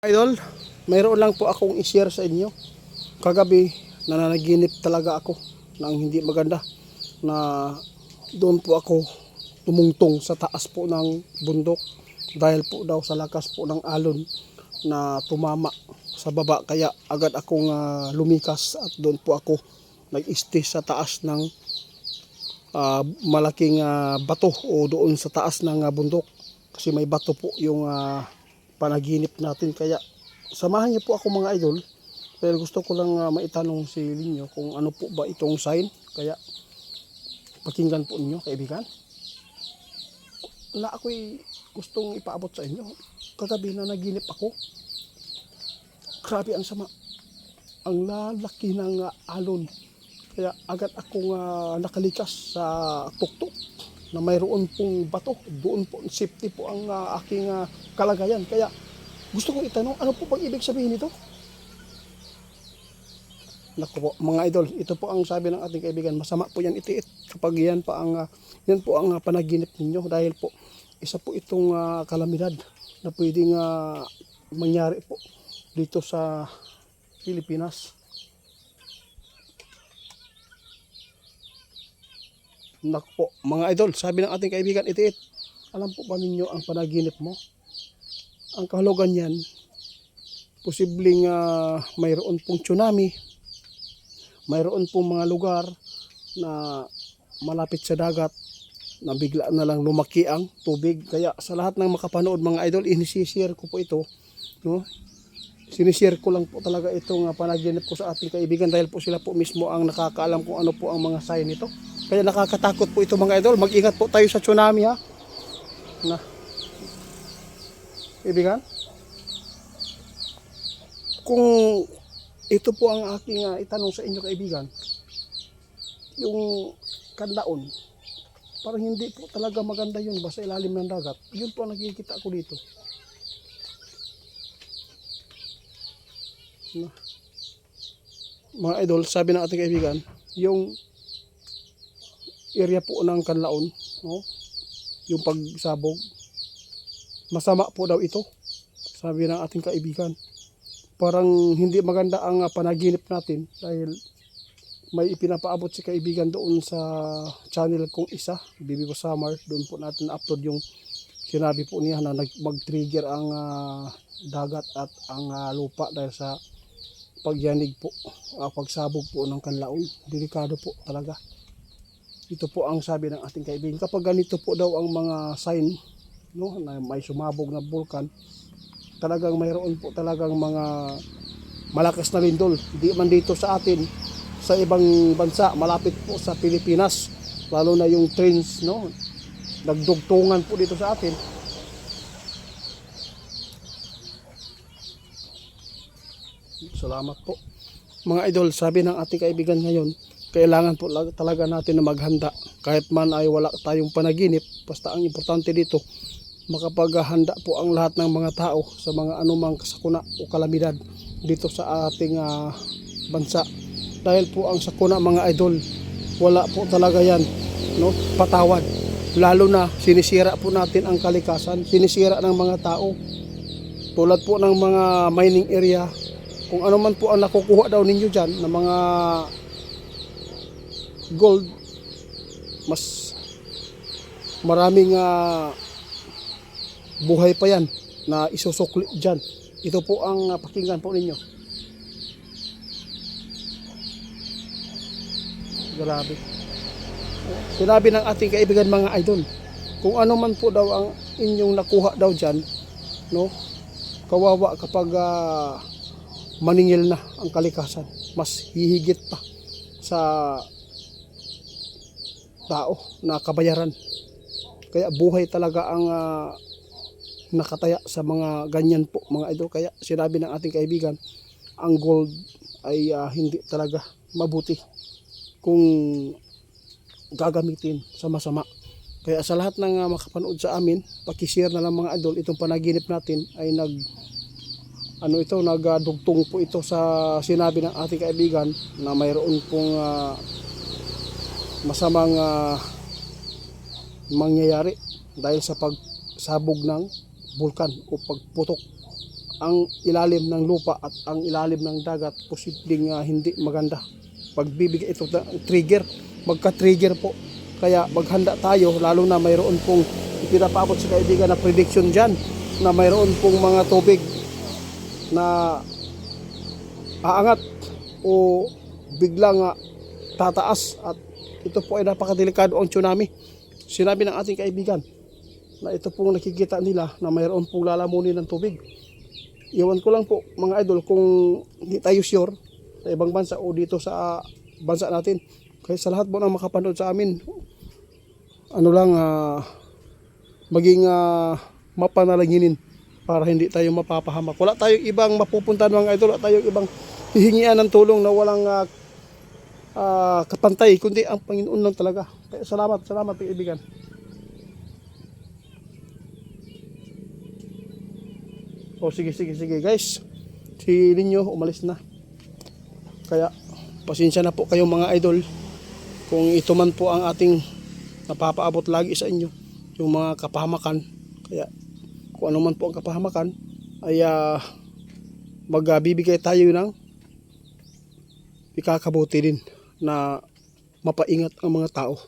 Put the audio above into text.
Idol, mayroon lang po akong i-share sa inyo. Kagabi, nananaginip talaga ako ng hindi maganda na doon po ako tumungtong sa taas po ng bundok dahil po daw sa lakas po ng alon na tumama sa baba, kaya agad akong lumikas at doon po ako nag-stay sa taas ng malaking bato o doon sa taas ng bundok kasi may bato po yung panaginip natin. Kaya samahan niyo po ako mga idol, pero gusto ko lang maitanong si Linyo kung ano po ba itong sign. Kaya pakinggan po ninyo kaibigan na ako'y gustong ipaabot sa inyo. Kagabi na naginip ako, grabe ang sama, ang lalaki ng alon, kaya agad akong nakalikas sa tuktok na mayroon pong bato. Doon po safety po ang aking kalagayan. Kaya gusto kong itanong, ano po bang ibig sabihin nito? Naku po mga idol, ito po ang sabi ng ating kaibigan, masama po yan itiit kapag yan po ang panaginip ninyo, dahil po isa po itong kalamidad na pwedeng mangyari po dito sa Pilipinas. Naku po mga idol, sabi ng ating kaibigan itiit, alam po ba ninyo ang panaginip mo? Ang kahulugan yan, posibleng mayroon pong tsunami, mayroon pong mga lugar na malapit sa dagat na bigla na lang lumaki ang tubig. Kaya sa lahat ng makapanood mga idol, inisishare ko po ito, no? Sinishare ko lang po talaga itong panaginip ko sa ating kaibigan dahil po sila po mismo ang nakakaalam kung ano po ang mga sign nito. Kaya nakakatakot po ito mga idol. Mag-ingat po tayo sa tsunami ha. Na kaibigan, kung ito po ang aking itanong sa inyo kaibigan, yung kanlaon, parang hindi po talaga maganda yun ba sa ilalim ng dagat. Yun po ang nakikita ko dito. Mga idol, sabi ng ating kaibigan, yung area po ng kanlaon, no? Yung pagsabog, masama po daw ito, sabi ng ating kaibigan. Parang hindi maganda ang panaginip natin dahil may ipinapaabot si kaibigan doon sa channel kong isa, Bibi Samar. Doon po natin upload yung sinabi po niya na mag-trigger ang dagat at ang lupa dahil sa pagyanig po, pagsabog po ng kanlaon. Delikado po talaga. Ito po ang sabi ng ating kaibigan. Kapag ganito po daw ang mga sign, no, na may sumabog na bulkan, talagang mayroon po talagang mga malakas na lindol. Di man dito sa atin, sa ibang bansa, malapit po sa Pilipinas, lalo na yung trains, no, nagdugtungan po dito sa atin. Salamat po mga idol. Sabi ng ating kaibigan ngayon, kailangan po talaga natin na maghanda. Kahit man ay wala tayong panaginip, basta ang importante dito, makapaghanda po ang lahat ng mga tao sa mga anumang sakuna o kalamidad dito sa ating bansa. Dahil po ang sakuna mga idol, wala po talaga yan, no, patawad. Lalo na sinisira po natin ang kalikasan, sinisira ng mga tao. Tulad po ng mga mining area, kung ano man po ang nakukuha daw ninyo dyan ng mga gold, mas maraming buhay pa yan na isusukli dyan. Ito po ang pakinggan po ninyo. Grabe. Sinabi ng ating kaibigan mga idol, kung ano man po daw ang inyong nakuha daw dyan, no, kawawa kapag maningil na ang kalikasan, mas hihigit pa sa tao na kabayaran. Kaya buhay talaga ang nakataya sa mga ganyan po mga idol. Kaya sinabi ng ating kaibigan, ang gold ay hindi talaga mabuti kung gagamitin sa masama. Kaya sa lahat ng makapanood sa amin, pakishare na lang mga idol, itong panaginip natin ay nagdugtong po ito sa sinabi ng ating kaibigan na mayroon pong masamang mangyayari dahil sa pagsabog ng bulkan o pagputok ang ilalim ng lupa at ang ilalim ng dagat posibleng hindi maganda. Pagbibigay ito ng trigger, magka-trigger po. Kaya maghanda tayo, lalo na mayroon pong ipinapaabot sa kaibigan na prediction dyan na mayroon pong mga tubig na aangat o biglang tataas at ito po ay napakadelikado ang tsunami. Sinabi ng ating kaibigan na ito pong nakikita nila na mayroon pong lalamunin ng tubig. Iwan ko lang po mga idol kung hindi tayo sure sa ibang bansa o dito sa bansa natin. Kaya sa lahat po ng makapanood sa amin, maging mapanalanginin para hindi tayo mapapahamak. Wala tayong ibang mapupuntahan mga idol, wala tayong ibang hihingian ng tulong na walang kapantay, kundi ang Panginoon lang talaga. Kaya salamat kaibigan. O sige guys, si Linyo umalis na. Kaya pasensya na po kayong mga idol kung ito man po ang ating napapaabot lagi sa inyo, yung mga kapahamakan. Kaya kung ano man po ang kapahamakan ay magbibigay tayo ng ikakabuti din na mapaingat ang mga tao.